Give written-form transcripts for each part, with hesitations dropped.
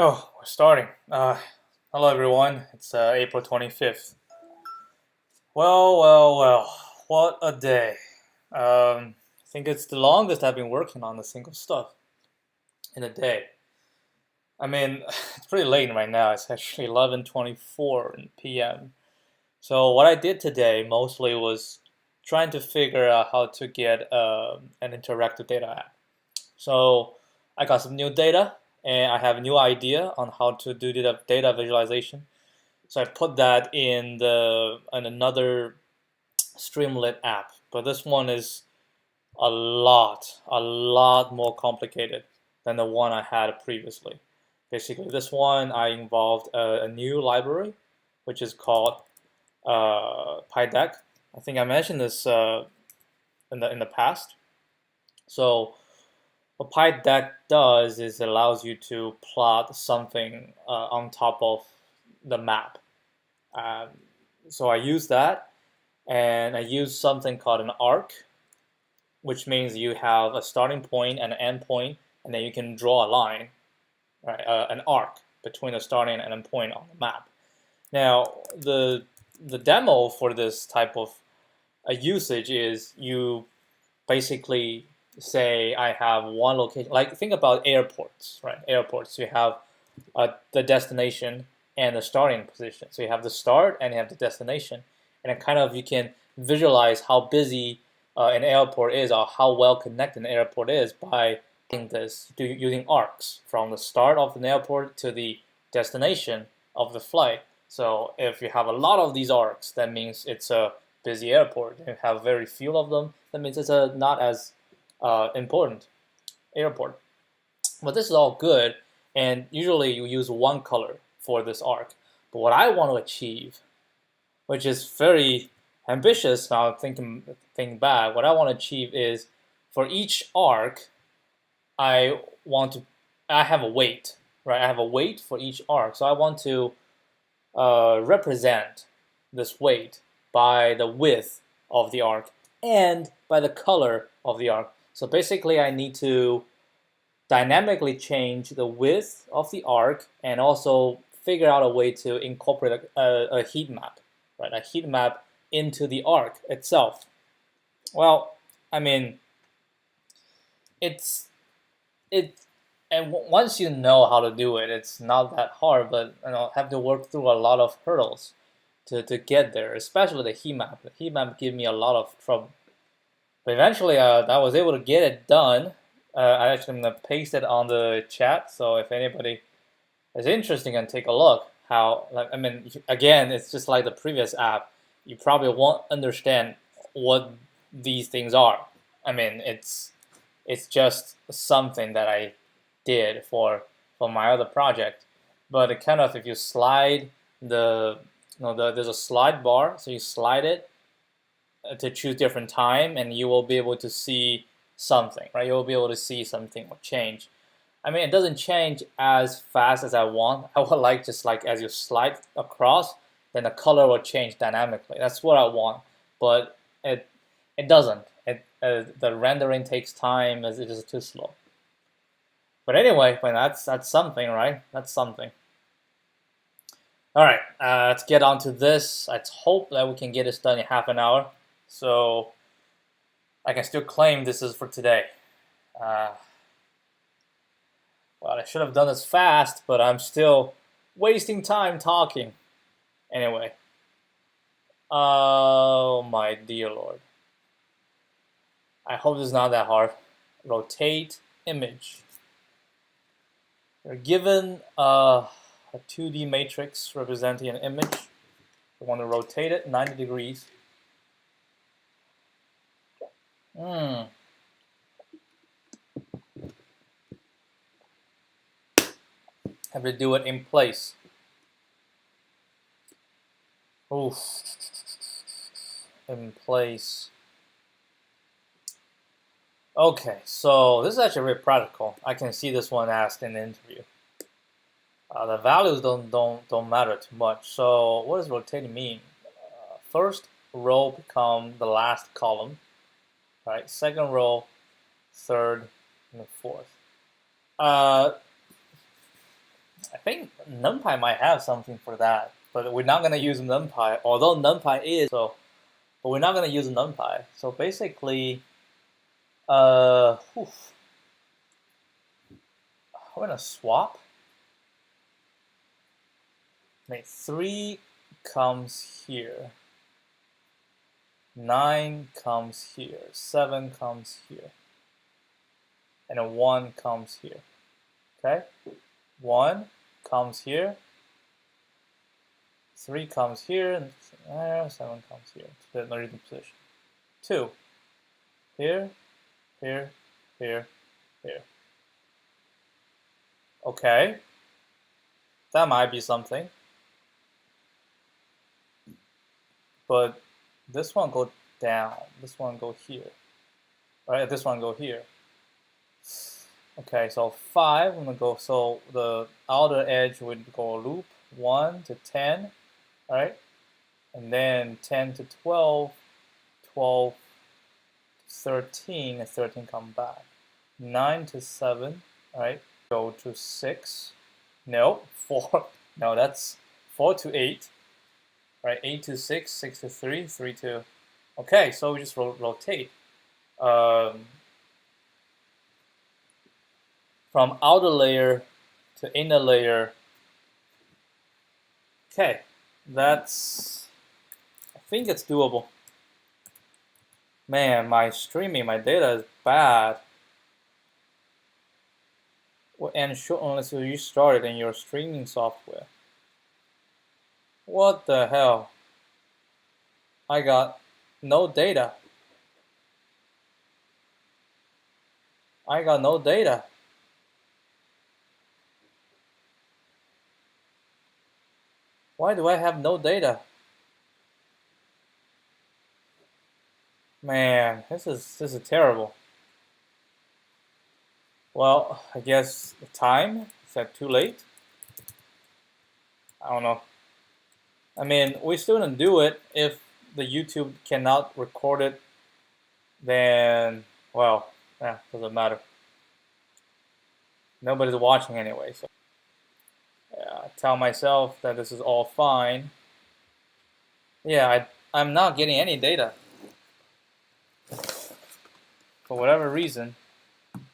Oh, we're starting. Hello everyone. It's April 25th. Well. What a day. I think it's the longest I've been working on a single stuff in a day. I mean, it's pretty late right now. It's actually 11:24 p.m. So what I did today mostly was trying to figure out how to get an interactive data app. So I got some new data and I have a new idea on how to do data visualization. So I put that in another Streamlit app, but this one is a lot more complicated than the one I had previously. Basically, this one I involved a new library, which is called PyDeck. I think I mentioned this in the past. So what PyDeck does is it allows you to plot something on top of the map. Um, so I use that, and I use something called an arc, which means you have a starting point and an end point, and then you can draw a line, right? An arc between the starting and end point on the map. Now, the demo for this type of usage is you basically say I have one location. Like think about airports, right? Airports, you have the destination and the starting position. So you have the start and you have the destination, and it kind of you can visualize how busy an airport is or how well connected an airport is by using arcs from the start of an airport to the destination of the flight. So if you have a lot of these arcs, that means it's a busy airport. If you have very few of them, that means it's a not as important airport. But this is all good, and usually you use one color for this arc. But what I want to achieve, which is very ambitious now thinking back, what I want to achieve is for each arc, I want to, I have a weight, right? I have a weight for each arc. So I want to represent this weight by the width of the arc and by the color of the arc. So basically I need to dynamically change the width of the arc and also figure out a way to incorporate a heat map, right? A heat map into the arc itself. Well, I mean, it's it, and once you know how to do it, it's not that hard. But have to work through a lot of hurdles to get there, especially the heat map. The heat map gave me a lot of trouble, but eventually I was able to get it done. I actually am gonna paste it on the chat, so if anybody is interested, can take a look. How, like, I mean, again, it's just like the previous app. You probably won't understand what these things are. I mean, it's just something that I did for my other project. But it kind of, if you slide there's a slide bar, so you slide it to choose different time, and you will be able to see something, right? You'll be able to see something will change. I mean, it doesn't change as fast as I want. I would like just like as you slide across, then the color will change dynamically. That's what I want, but it doesn't. The rendering takes time. It's just too slow. But anyway, well, that's something, right? That's something. All right, let's get on to this. Let's hope that we can get this done in half an hour. So I can still claim this is for today. Well, I should have done this fast, but I'm still wasting time talking. Anyway. Oh my dear Lord. I hope this is not that hard. Rotate image. You're given a 2D matrix representing an image. We want to rotate it 90 degrees. Have to do it in place. Oof. In place. Okay, so this is actually very practical. I can see this one asked in the interview. The values don't matter too much. So what does rotating mean? First row become the last column, right? Second row, third, and the fourth. I think NumPy might have something for that, but we're not gonna use NumPy. Although NumPy is so, but we're not gonna use NumPy. So basically, I'm gonna swap. Make 3 comes here. 9 comes here. 7 comes here. And a 1 comes here. Okay? 1 comes here. 3 comes here. And 7 comes here. To the original position. 2. Here. Here. Here. Here. Okay. That might be something. But this one go down. This one go here. Right? This one go here. Okay, so 5, I'm gonna go, so the outer edge would go loop 1 to 10, right? And then 10 to 12, 12 to 13, and 13 come back. 9 to 7, right? Go to 6. No, 4. No, that's 4 to 8. Right, 8 to 6, 6 to 3, 3 to... Okay, so we just rotate. From outer layer to inner layer. Okay, that's... I think it's doable. Man, my streaming, my data is bad. Will end short unless you restart it in your streaming software. What the hell? I got no data. I got no data. Why do I have no data? Man, this is terrible. Well, I guess the time is that too late. I don't know. I mean, we still gonna do it. If the YouTube cannot record it, then well, yeah, doesn't matter. Nobody's watching anyway, so yeah, I tell myself that this is all fine. Yeah, I'm not getting any data for whatever reason.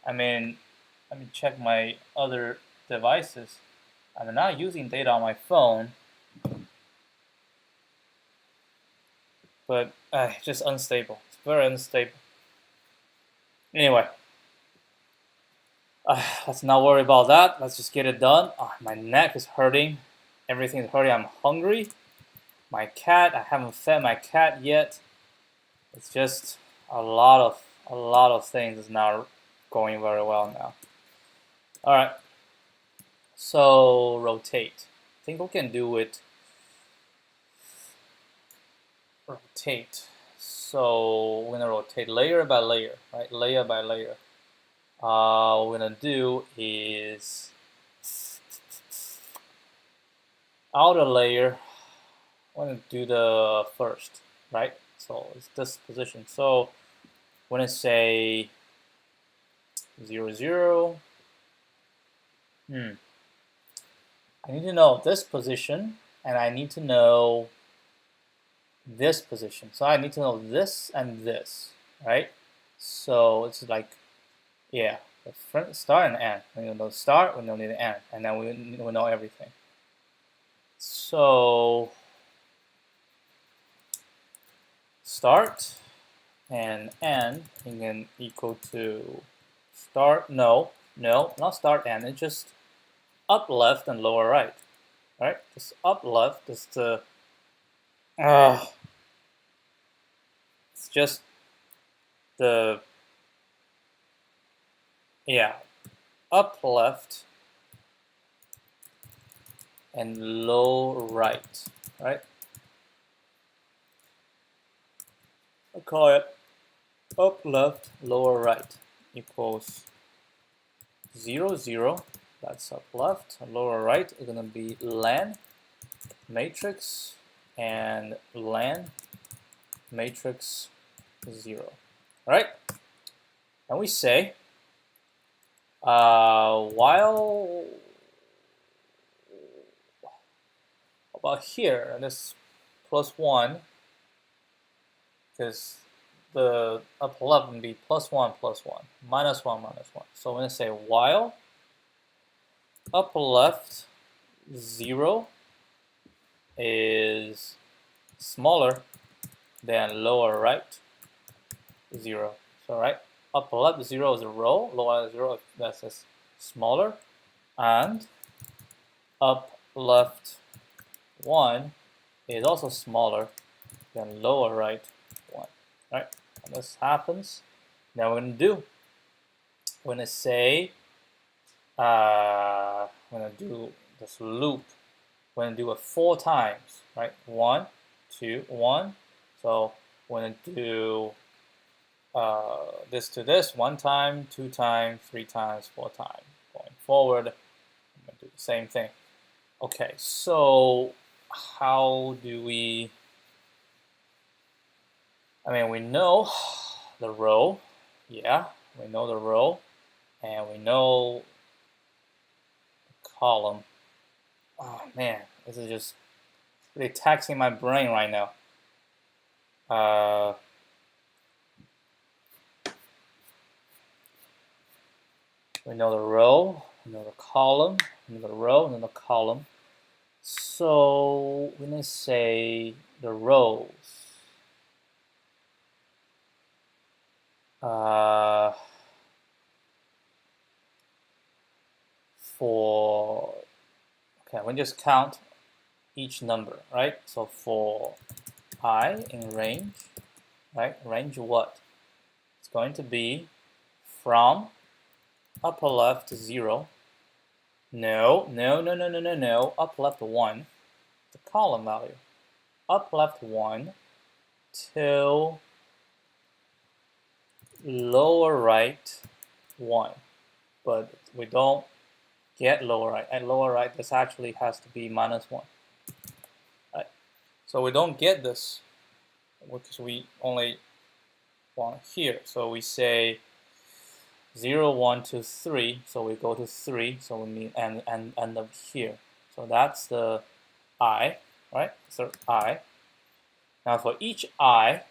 I mean, let me check my other devices. I'm not using data on my phone, but just unstable. It's very unstable. Anyway, let's not worry about that. Let's just get it done. My neck is hurting. Everything is hurting. I'm hungry. My cat, I haven't fed my cat yet. It's just a lot of things is not going very well now. All right. So rotate. I think we can do it. Rotate. So we're gonna rotate layer by layer, right? Layer by layer. What we're gonna do is outer layer. I'm gonna do the first, right? So it's this position. So we're gonna say 0, 0. I need to know this position, and I need to know this position. So I need to know this and this, right? So it's like, yeah, the front, start and end. We know the start, we know the end, and then we know everything. So start and end can equal to start. No, not start end. It's just up left and lower right. Right? Just up left is the it's just the up left and low right, right? I call it up left, lower right equals 0, 0. That's up left. Lower right is going to be len matrix and len matrix 0. All right? And we say while But here, this +1, because the upper left would be +1, +1, -1, -1. So I'm going to say while upper left 0 is smaller than lower right 0. So right, upper left 0 is a row, lower left 0 that's just smaller, and up left 1 is also smaller than lower right 1. Right? When this happens, now we're going to do, we're going to say, we're going to do this loop. We're going to do it 4 times, right? 1, 2, 1. So we're going to do this to this 1 time, 2 times, 3 times, 4 times. Going forward, I'm going to do the same thing. Okay, so how do we, I mean, we know the row, yeah, we know the row, and we know the column. Oh man, this is just really taxing my brain right now. We know the row, we know the column, we know the row, and the column. So we're going to say the rows. Okay, we just count each number, right? So for I in range, right? Range what? It's going to be from upper left 0. No. Up left 1. The column value. Up left 1 till lower right 1. But we don't get lower right. At lower right, this actually has to be -1. Right? So we don't get this because we only want here. So we say 0, 1, 2, 3. So we go to 3. So we mean and end up here. So that's the I, right? So I. Now for each I,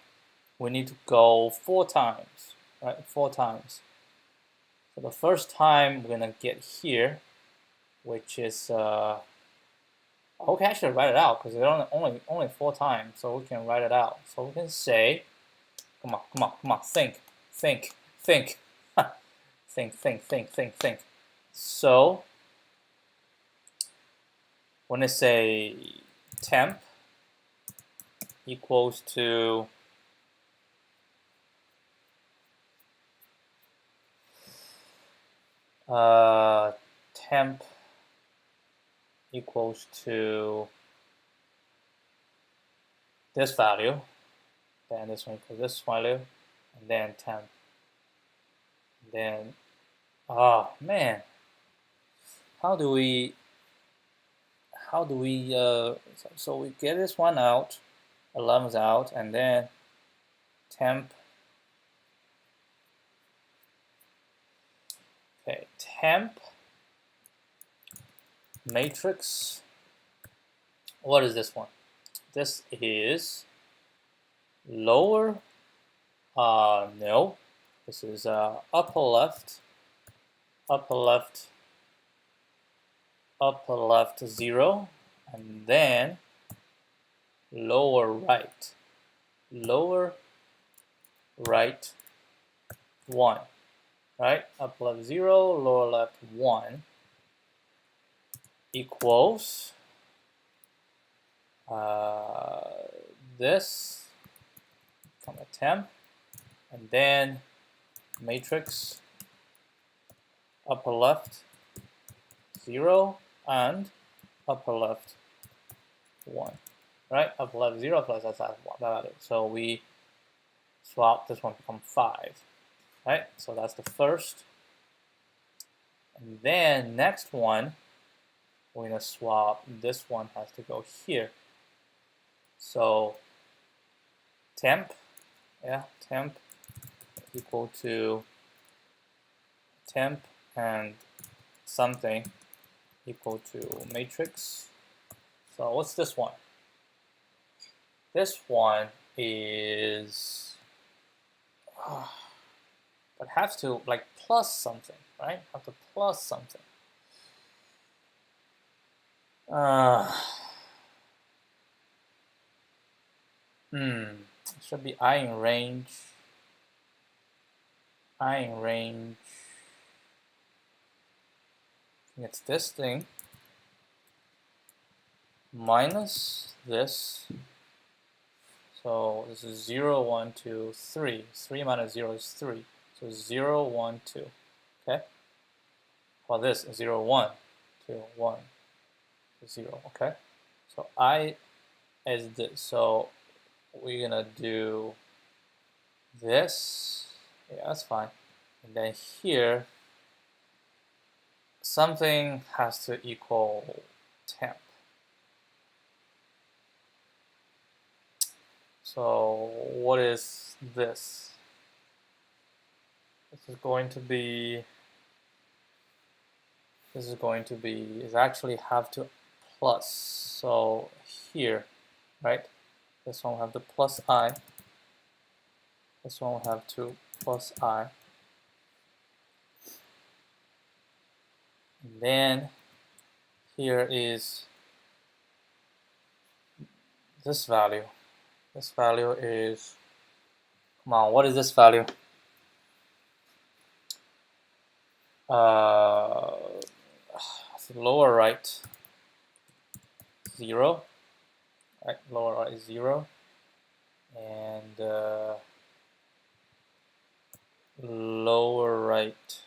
we need to go 4 times, right? 4 times. So the first time we're gonna get here, which is we can actually write it out because it's only 4 times, so we can write it out. So we can say, come on, think. think. So when I say temp equals to temp equals to this value, then this one equals this value, and then temp. And then, oh man, how do we, so we get this one out, 11's out, and then temp, okay, temp matrix, what is this one? This is lower, no, this is upper left 0, and then lower right 1, right? Upper left 0, lower left 1 equals this, comma temp, and then matrix upper left 0 and upper left 1, right? Upper left 0 plus that's value. So we swap this one become 5, right? So that's the first. And then next one, we're gonna swap. This one has to go here. So temp, yeah, temp equal to temp and something equal to matrix So what's this one? This one is, but have to like plus something, right? Have to plus something. It should be I in range. I in range. I think it's this thing minus this. So this is 0, 1, 2, 3. 3 minus 0 is 3. So 0, 1, 2. Okay? Well, this 0, 1, 2, 1, 0. Okay? So I is this. So we're going to do this. Yeah, that's fine. And then here, something has to equal temp. So what is this? This is going to be, is actually have to plus. So here, right? This one will have the plus I. This one will have to plus I. And then here is this value. This value is, come on, what is this value? Lower right, 0. Right, lower right is 0. And lower right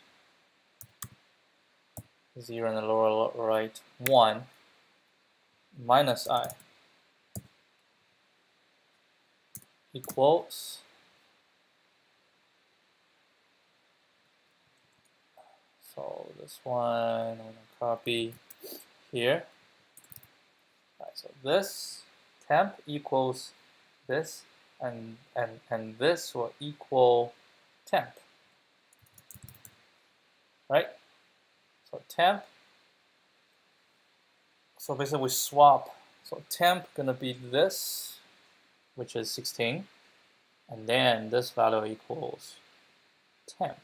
0 and the lower right 1 minus I equals, so this one I'm going to copy here. Right, so this temp equals this, and this will equal temp, right? So temp, so basically we swap. So temp gonna be this, which is 16, and then this value equals temp.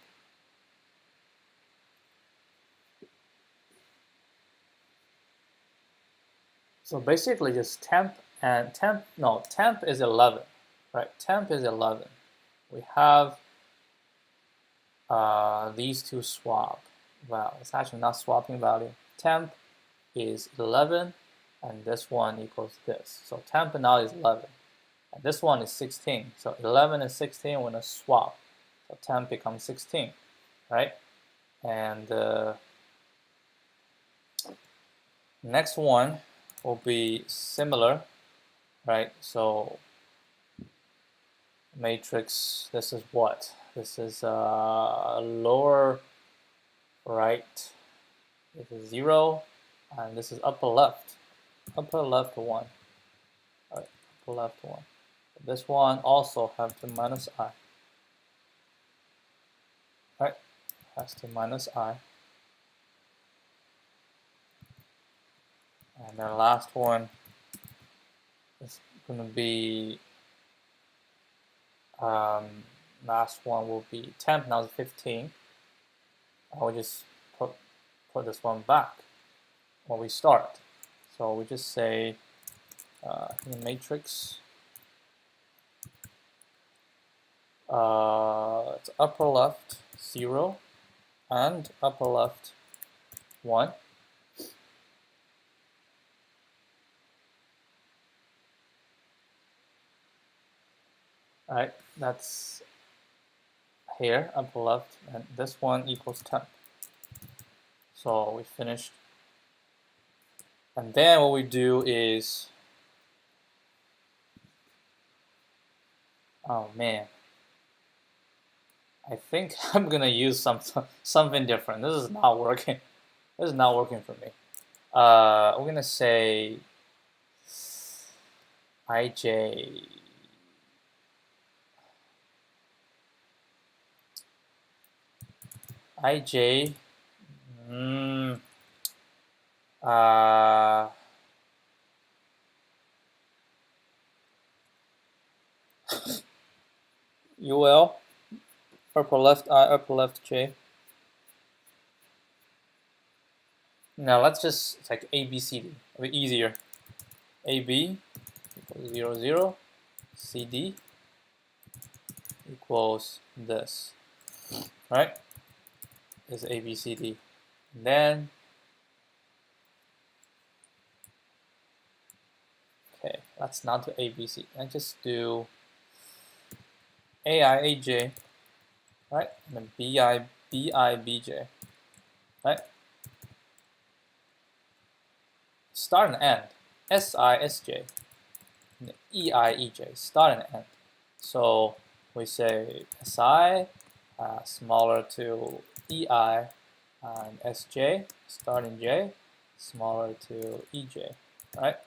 So basically just temp and temp, no, temp is 11, right? Temp is 11. We have these two swap. Well, it's actually not swapping value. Temp is 11, and this one equals this. So temp now is 11, and this one is 16. So 11 and 16 we're gonna swap. So temp becomes 16, right? And next one will be similar, right? So matrix, this is what? This is lower right, this is 0, and this is upper left 1. All right, upper left 1. This one also have to minus I. Right, has to minus I. And the last one is going to be, last one will be temp, now is 15. I will just put this one back when we start. So we just say in the matrix, it's upper left 0 and upper left 1. All right, that's here, upper left, and this one equals temp. So we finished. And then what we do is, oh man, I think I'm gonna use something different. This is not working. This is not working for me. We're gonna say ij ij UL, upper left I, upper left J. Now let's just like A, B, C, D, a bit easier. AB equals 0, 0, CD equals this, right? Is A, B, C, D. And then, okay, let's not do A, B, C. And just do AI, AJ, right? And then BI, BI, BJ, right? Start and end. SI, SJ, and EI, EJ, start and end. So we say SI smaller to EI and SJ, starting J, smaller to EJ, right?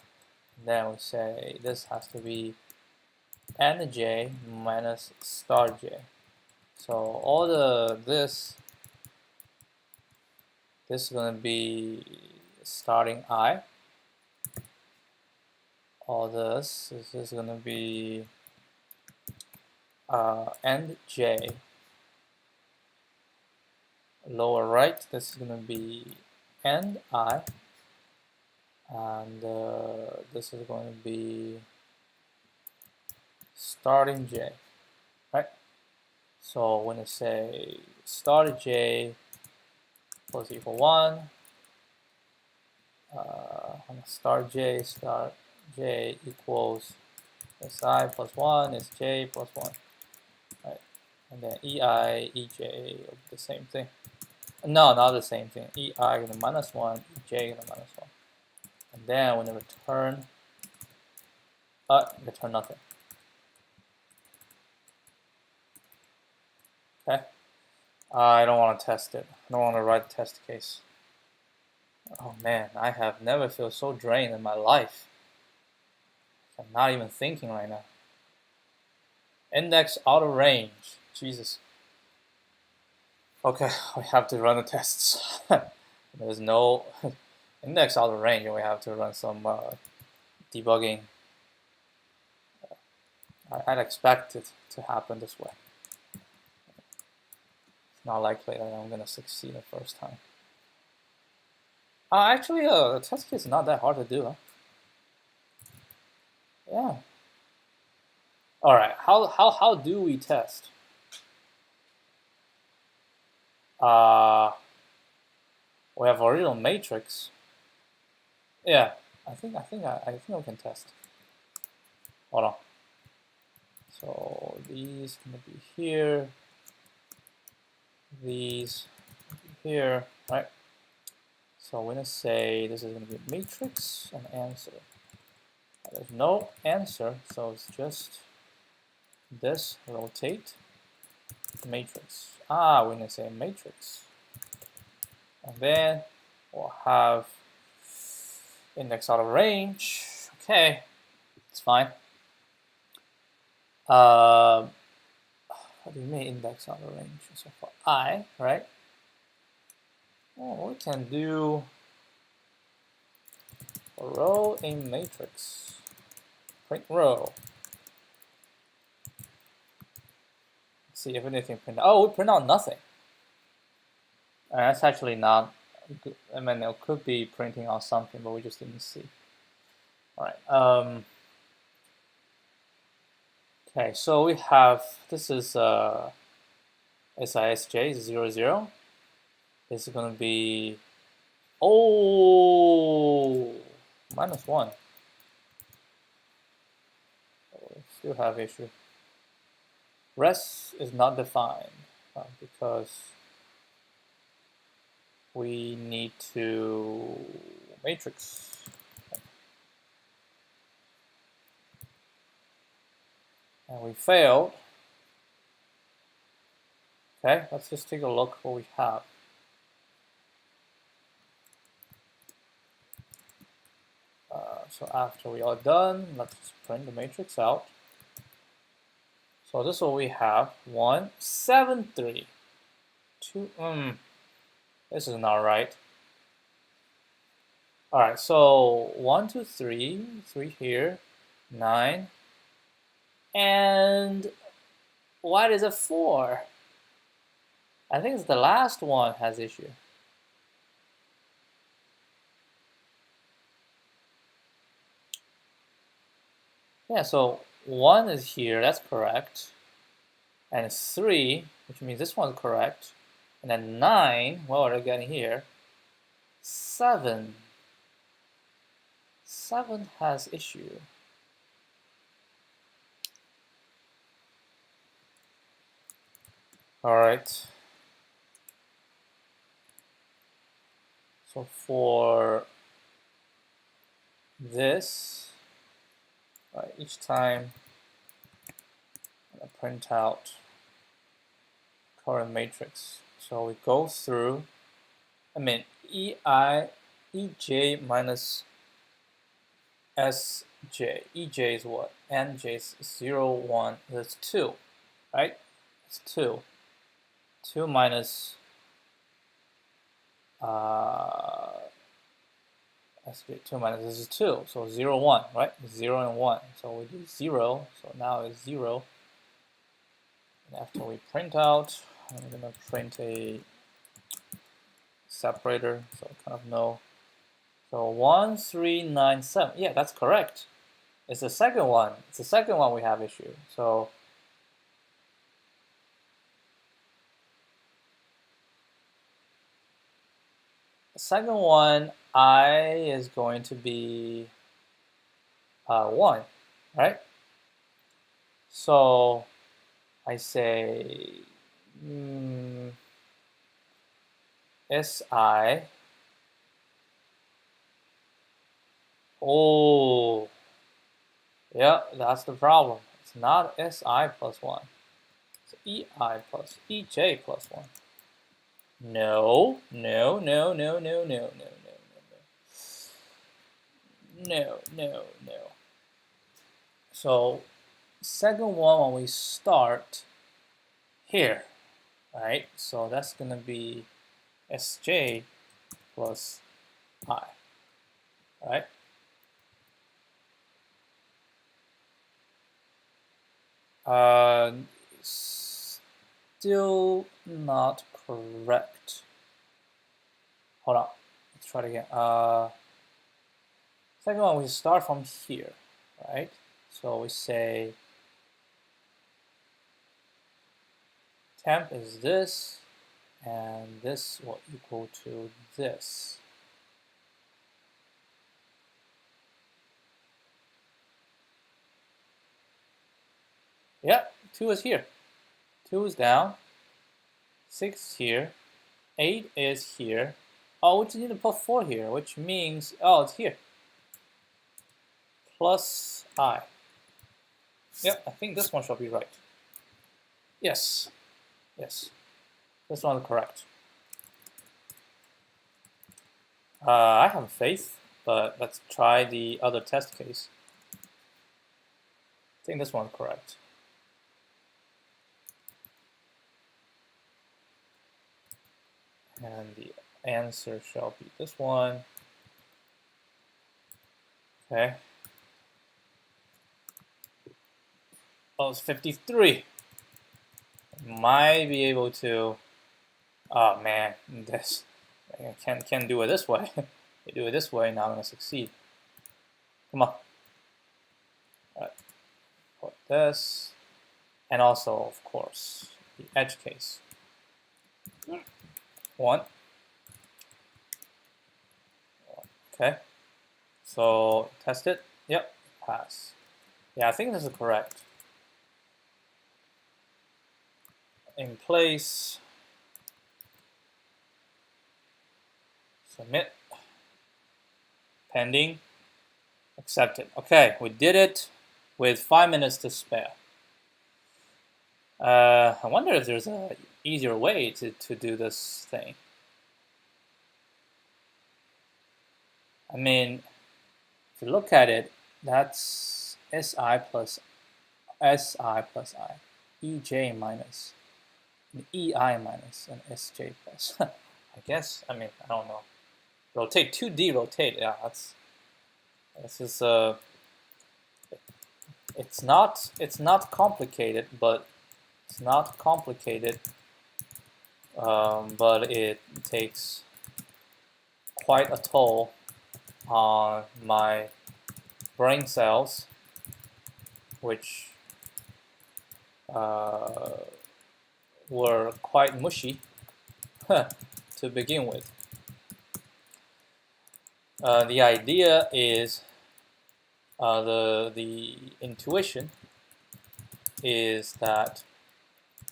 And then we say this has to be end J minus start J. So all this is going to be starting I. All this is going to be end J. Lower right, this is going to be end I. And this is going to be starting J, right? So when I say start J plus equal 1, start J equals SI plus 1 is J plus 1, right? And then EI, EJ, the same thing. No, not the same thing. EI going to minus 1, EJ going to minus 1. And then when I return, return nothing. Okay. I don't want to test it. I don't want to write a test case. Oh man, I have never felt so drained in my life. I'm not even thinking right now. Index out of range. Jesus. Okay, we have to run the tests. There's no index out of range, and we have to run some debugging. I'd expect it to happen this way. It's not likely that I'm going to succeed the first time. Actually, the test case is not that hard to do. Huh? Yeah. All right. How do we test? We have original matrix. Yeah. I think we can test. Hold on. So these gonna be here. These here, right? So we're gonna say this is gonna be matrix and answer. There's no answer, so it's just this rotate matrix. We're gonna say matrix, and then we'll have index out of range. Okay, it's fine. What do you mean index out of range? So for I, right? Well, we can do a row in matrix. Print row. Let's see if anything print out. Oh, we print out nothing. That's actually not good. I mean, it could be printing out something, but we just didn't see. All right. Okay, so we have, this is SISJ 0, 0. This is going to be, minus 1. We still have issue. Rest is not defined because we need to matrix. And we failed. Okay, let's just take a look what we have. So after we are done, let's just print the matrix out. So this is what we have. 1, 7, 3. 2, this is not right. Alright, so 1, 2, 3, 3 here, 9, and What is a 4? I think it's the last one has issue. Yeah, so 1 is here, that's correct. And it's 3, which means this one's correct. And then 9, what are we getting here? 7. 7 has issue. All right. So for this, each time I'm gonna print out current matrix. So we go through, EJ minus SJ. EJ is what? NJ is 0, 1. That's 2, right? It's 2. 2 minus SJ, 2 minus this is 2. So 0, 1, right? 0 and 1. So we do 0. So now it's 0. And after we print out, I'm going to print a separator, so I kind of know. So 1, 3, 9, 7. Yeah, that's correct. It's the second one. It's the second one we have issue. So the second one, I is going to be 1, right? So I say SI. Oh, yeah, that's the problem. It's not SI plus 1. It's EI plus EJ plus 1. No, no, no, no, no, no, no, no, no, no, no. So second one, when we start here, right? So that's gonna be SJ plus I, right? Still not correct. Hold on, let's try it again. Second one, we start from here, right? So we say temp is this, and this will equal to this. Yeah, 2 is here. 2 is down. 6 here. 8 is here. Oh, we just need to put 4 here, which means, oh, it's here. Plus I. Yep, I think this one shall be right. Yes. Yes. This one is correct. I have faith, but let's try the other test case. I think this one's correct. And the answer shall be this one. Okay. Oh, it's 53. Might be able to. Oh man, this I can't do it this way. They do it this way, now I'm gonna succeed. Come on. All right. Put this, and also, of course, the edge case. 1. Okay. So test it. Yep, pass. Yeah, I think this is correct. In place. Submit. Pending. Accepted. Okay, we did it with 5 minutes to spare. I wonder if there's an easier way to do this thing. I mean, if you look at it, that's SI plus I, EJ minus, and EI minus, and SJ plus. I guess, I mean, I don't know. Rotate, 2D rotate, yeah, this is, it's not complicated, but It's not complicated, but it takes quite a toll on my brain cells, which were quite mushy to begin with. The idea is the intuition is that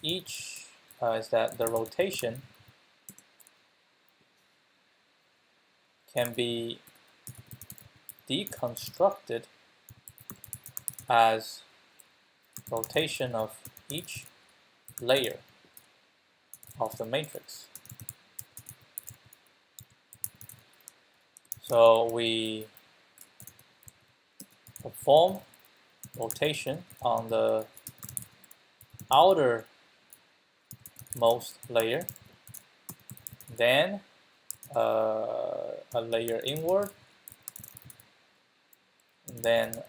the rotation can be deconstructed as rotation of each layer of the matrix. So we perform rotation on the outermost layer, then a layer inward, and then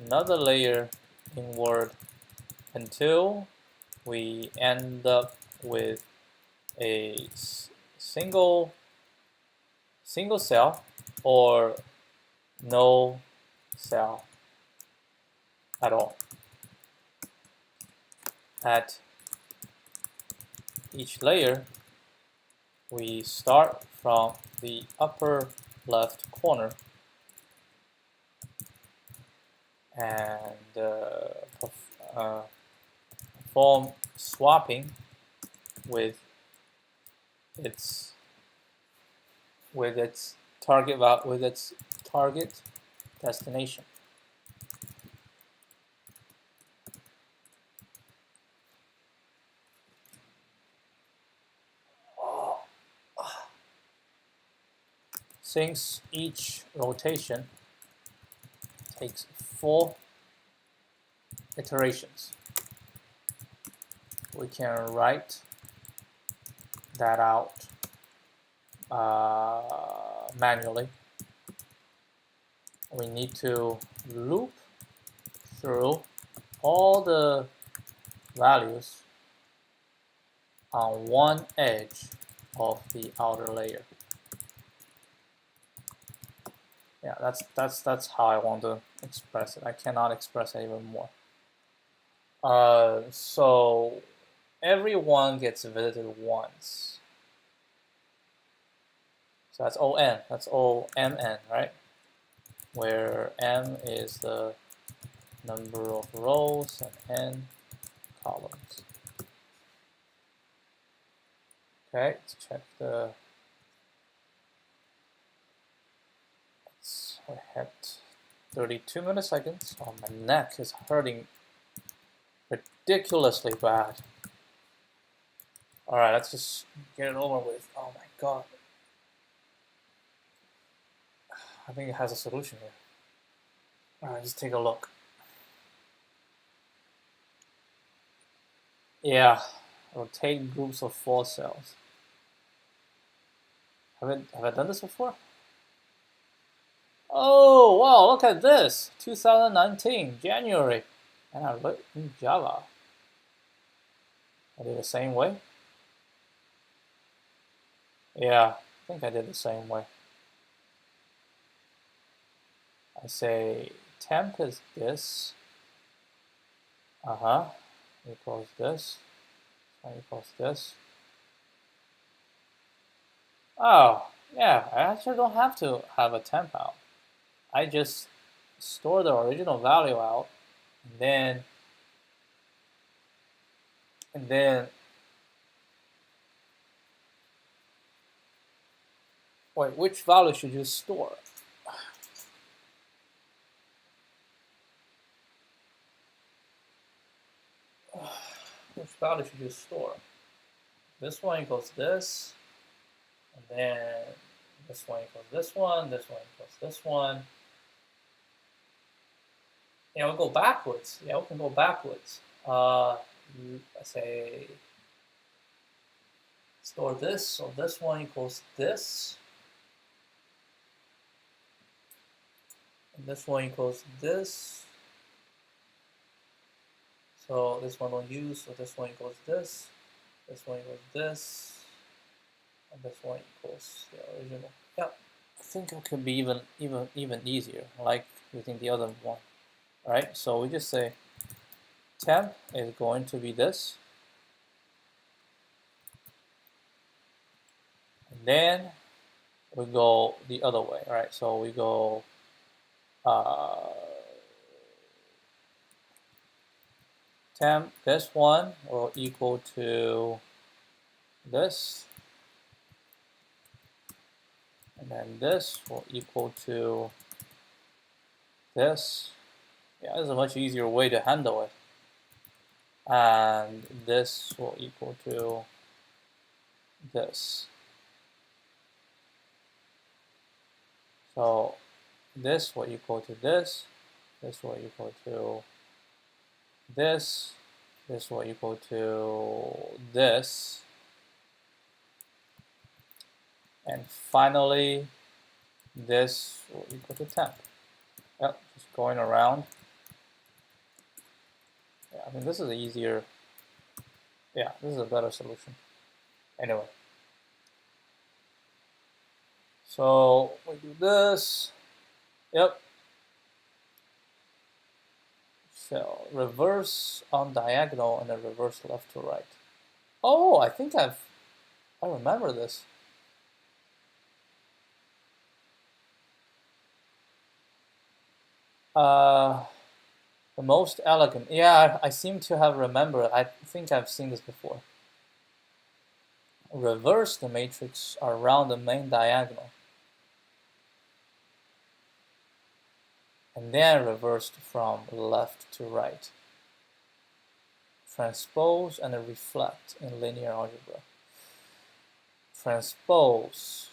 another layer inward until we end up with a single cell or no cell at all. At each layer, we start from the upper left corner and perform swapping with its target destination. Since each rotation takes 4 iterations, we can write that out manually. We need to loop through all the values on one edge of the outer layer. Yeah, that's how I want to express it. I cannot express it even more. So everyone gets visited once. So that's ON. That's OMN, right? Where M is the number of rows and N columns. Okay, let's check the. We had 32 milliseconds. Oh, my neck is hurting ridiculously bad. Alright, let's just get it over with. Oh my god. I think it has a solution here. Alright, just take a look. Yeah, rotate groups of 4 cells. Have I done this before? Oh, wow, look at this. 2019, January. And I wrote in Java. I did the same way. Yeah, I think I did the same way. I say temp is this. Equals this. Equals this. Oh, yeah, I actually don't have to have a temp out. I just store the original value out, and then wait, which value should you store? Which value should you store? This one equals this, and then this one equals this one equals this one. Yeah, we'll go backwards. Yeah, we can go backwards. Let's say store this, so this one equals this. And this one equals this. So this one don't use, so this one equals this one equals this, and this one equals the original. Yeah, I think it could be even easier, like using the other one. All right, so we just say temp is going to be this, and then we go the other way. All right, so we go temp, this one will equal to this, and then this will equal to this. Yeah, this is a much easier way to handle it. And this will equal to this. So this will equal to this, this will equal to this, this will equal to this, and finally this will equal to temp. Yep, just going around. Yeah, I mean this is easier. Yeah, this is a better solution. Anyway. So we do this. Yep. So reverse on diagonal and then reverse left to right. Oh, I think I remember this. The most elegant. Yeah, I seem to have remembered. I think I've seen this before. Reverse the matrix around the main diagonal. And then reversed from left to right. Transpose and reflect in linear algebra. Transpose.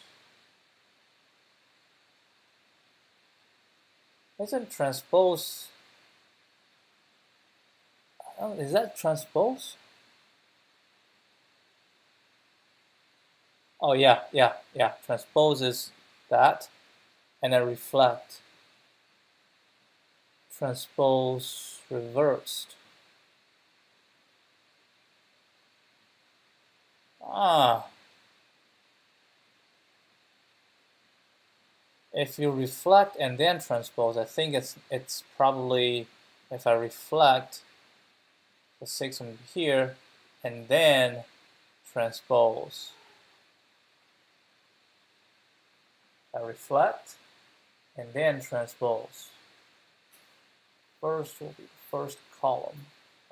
Isn't transpose? Is that transpose? Oh yeah. Transpose is that, and then reflect. Transpose reversed. If you reflect and then transpose, I think it's probably, if I reflect the 6 from here and then transpose. I reflect and then transpose. First will be the first column,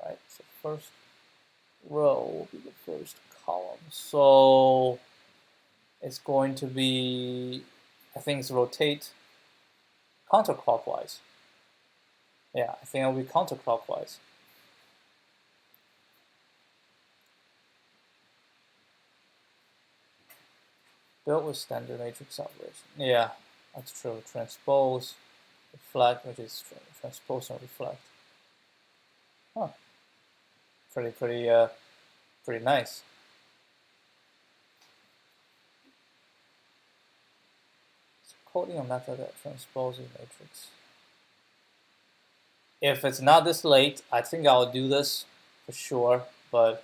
right? So first row will be the first column. So it's going to be, I think it's rotate counterclockwise. Yeah, I think it'll be counterclockwise. Built with standard matrix operation. Yeah, that's true. Transpose, reflect, which is transpose and reflect. Huh. Pretty nice. So coding a method that transposes matrix. If it's not this late, I think I'll do this for sure, but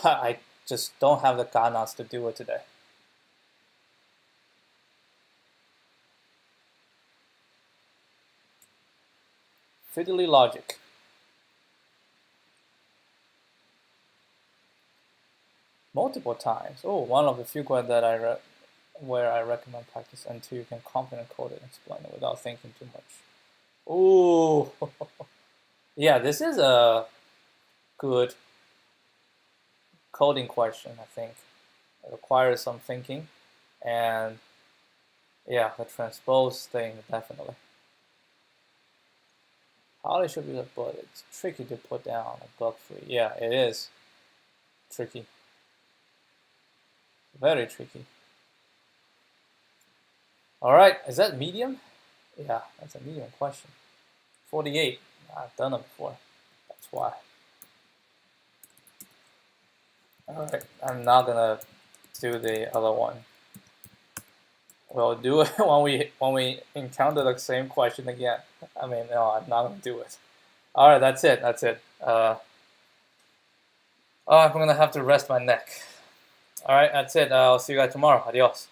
I just don't have the ganas to do it today. Fiddly logic. Multiple times. Oh, one of the few codes that where I recommend practice until you can confident code it and explain it without thinking too much. Ooh, yeah, this is a good coding question, I think. It requires some thinking, and yeah, the transpose thing, definitely. How should be the but it's tricky to put down a bug free. Yeah, it is tricky. Very tricky. All right, is that medium? Yeah, that's a medium question. 48. I've done it before. That's why. All right, I'm not gonna do the other one. We'll do it when we encounter the same question again. I mean, no, I'm not gonna do it. All right, that's it. I'm gonna have to rest my neck. All right, that's it. I'll see you guys tomorrow. Adios.